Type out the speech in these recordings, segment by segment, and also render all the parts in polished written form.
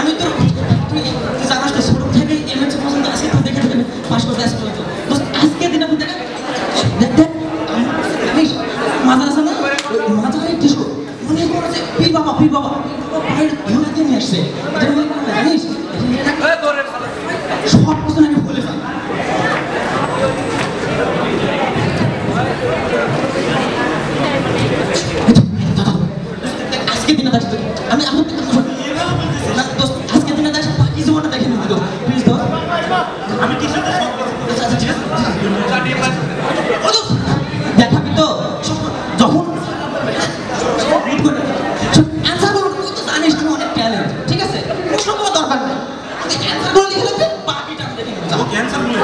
আমি তো তুই জানাস তো ছোট থেকে এমএস পর্যন্ত আজকে তো দেখে দেখে পাস করতে আসতে হতো আজকে দিন আপনি দেখেন দেখ দেখ মাথা আছে না মাথায় টিস্কো মনে করছে পীর বাবা পায়ের ধুলাতে নিয়ে আসছে জানিস সব কিছু আমি বলে যাই আজকে দিনে দেখছি আমি আজকে দিনে দেখছি বাকি জীবনটা দেখে নিবি প্লিজ দোস্ত আমি ঠিক আছে দেখাবি তো যখন অ্যান্সার করবো তুই তো জানিস আমি অনেক ট্যালেন্ট ঠিক আছে প্রশ্ন করার দরকার নেই অ্যান্সার করে লিখে রাখবে বাকিটা আমি দেখে নেবো অ্যান্সার বলে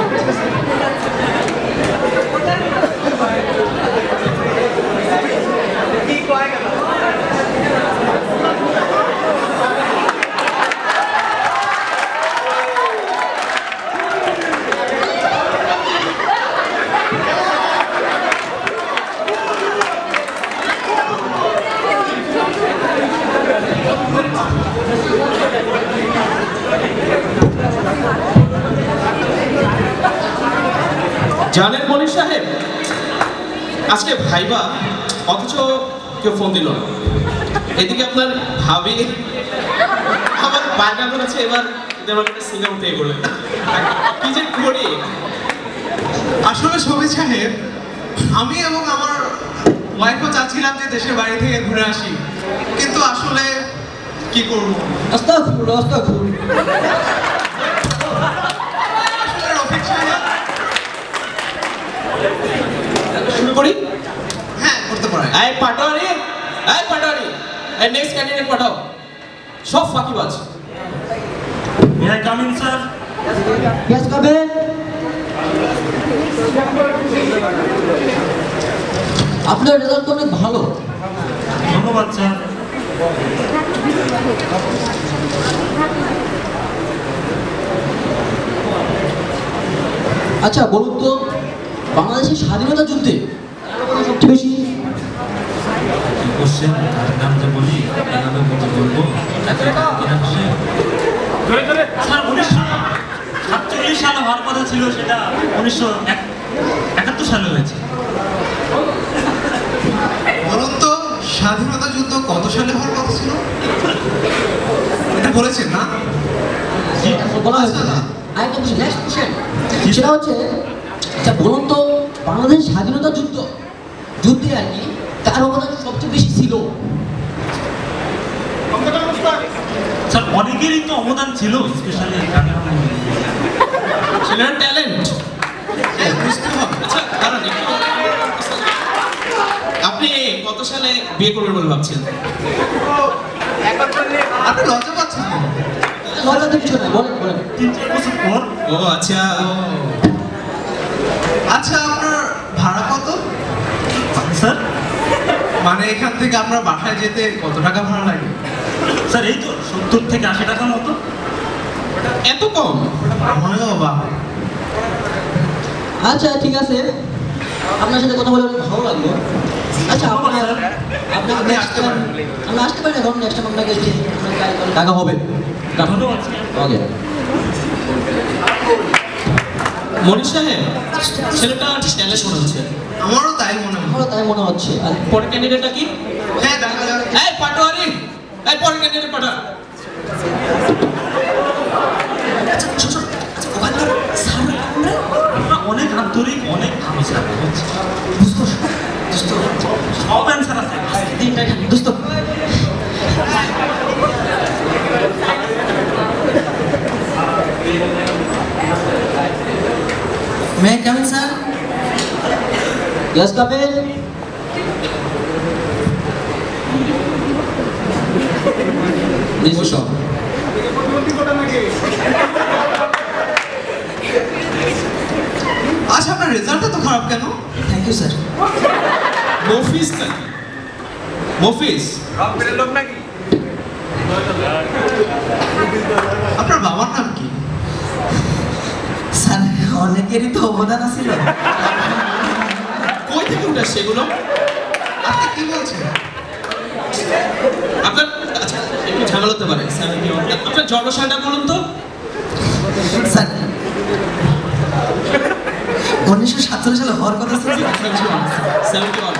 জানেন মনির সাহেব আজকে ভাইবা অথচ কেউ ফোন দিল না এদিকে আপনার ভাবি আমার বায়না করেছে এবার সিঙ্গাপুর থেকে বললেন কি যে করি আসলে শফিক সাহেব আমি এবং আমার ওয়াইফও চাচ্ছিলাম যে দেশের বাড়ি থেকে ঘুরে আসি কিন্তু আসলে কি করব আস্তাগফিরুল্লাহ আসলে রফিক সাহেব শুরু করি হ্যাঁ করতে পারেন এই পাটোয়ারি এই নেক্সট ক্যান্ডিডেট পাঠাও সব ফাঁকিবাজ May I come in, sir? Yes, come in. আপনার রেজাল্ট অনেক ভালো ধন্যবাদ স্যার আচ্ছা বলুন তো বাংলাদেশের স্বাধীনতা যুদ্ধে সবচেয়ে বেশি কোশ্চেন নাম যে বলি এভাবে বলতে বলবো স্যার 1947 সালে হওয়ার কথা ছিল সেটা 1971 সালে হয়েছে বলুন তো স্বাধীনতা যুদ্ধ কত সালে হওয়ার কথা ছিল এটা বলেছেন না বলা হয়েছে না আরেকটা কোশ্চেন নেক্সট কোশ্চেন সেটা হচ্ছে আচ্ছা বলুন তো বাংলাদেশের স্বাধীনতা যুদ্ধে আর কি কার অবদান সবচেয়ে বেশি ছিল স্যার অনেকেরই তো অবদান ছিল স্পেশালি এখানে ছেলের ট্যালেন্ট বুঝতে হবে আচ্ছা কারণ আপনি কত সালে বিয়ে করবেন বলে ভাবছেন আপনি লজ্জা পাচ্ছেন কেন? লজ্জা তো কিছু নাই বলেন 3-4 বছর পর ও আচ্ছা আচ্ছা আপনার ভাড়া কত স্যার মানে এখান থেকে আপনার বাসায় যেতে কত টাকা ভাড়া লাগে স্যার এই তো 70 থেকে 80 টাকার মতো এত কম মনে হয় বাবা আচ্ছা ঠিক আছে আপনার সাথে কথা বলে অনেক ভালো লাগলো আচ্ছা আপনাকে আপনি আসতে পারেন। আমি আসতে পারি এখন নেক্সট টাইম আপনাকে টাকা হবে ধন্যবাদ ওকে মনির সাহেব ছেলেটা ট্যালেন্ট মনে হচ্ছে আমারও তাই মনে হয় আমারও তাই মনে হচ্ছে আর পরের ক্যান্ডিডেটটা কি হ্যাঁ দেখা যাক এই পাটোয়ারি এই পরের ক্যান্ডিডেট পাঠা আমরা অনেক আন্তরিক অনেক ভালো স্যার সব অ্যান্সার আছে তিনটা দোস্ত May I come in, sir? Yes, come in. Please push on. আচ্ছা আপনার রেজাল্টটা তো খারাপ কেন Thank you, sir. মফিজ নাকি মফিজ আপনার বাবার নাম কি স্যার অনেকেরই তো অবদান ছিল কই থেকে উঠে সেগুলো আপনি কি বলছেন আপনার আচ্ছা একটু ঝামেলা হতে পারে 71 আপনার জন্মসালটা বলুন তো স্যার 1947 সালে হওয়ার কথা ছিল স্যার। 71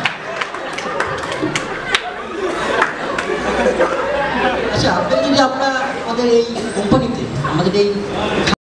আচ্ছা আপনি যদি আমরা আমাদের এই কোম্পানিতে আমাদের এই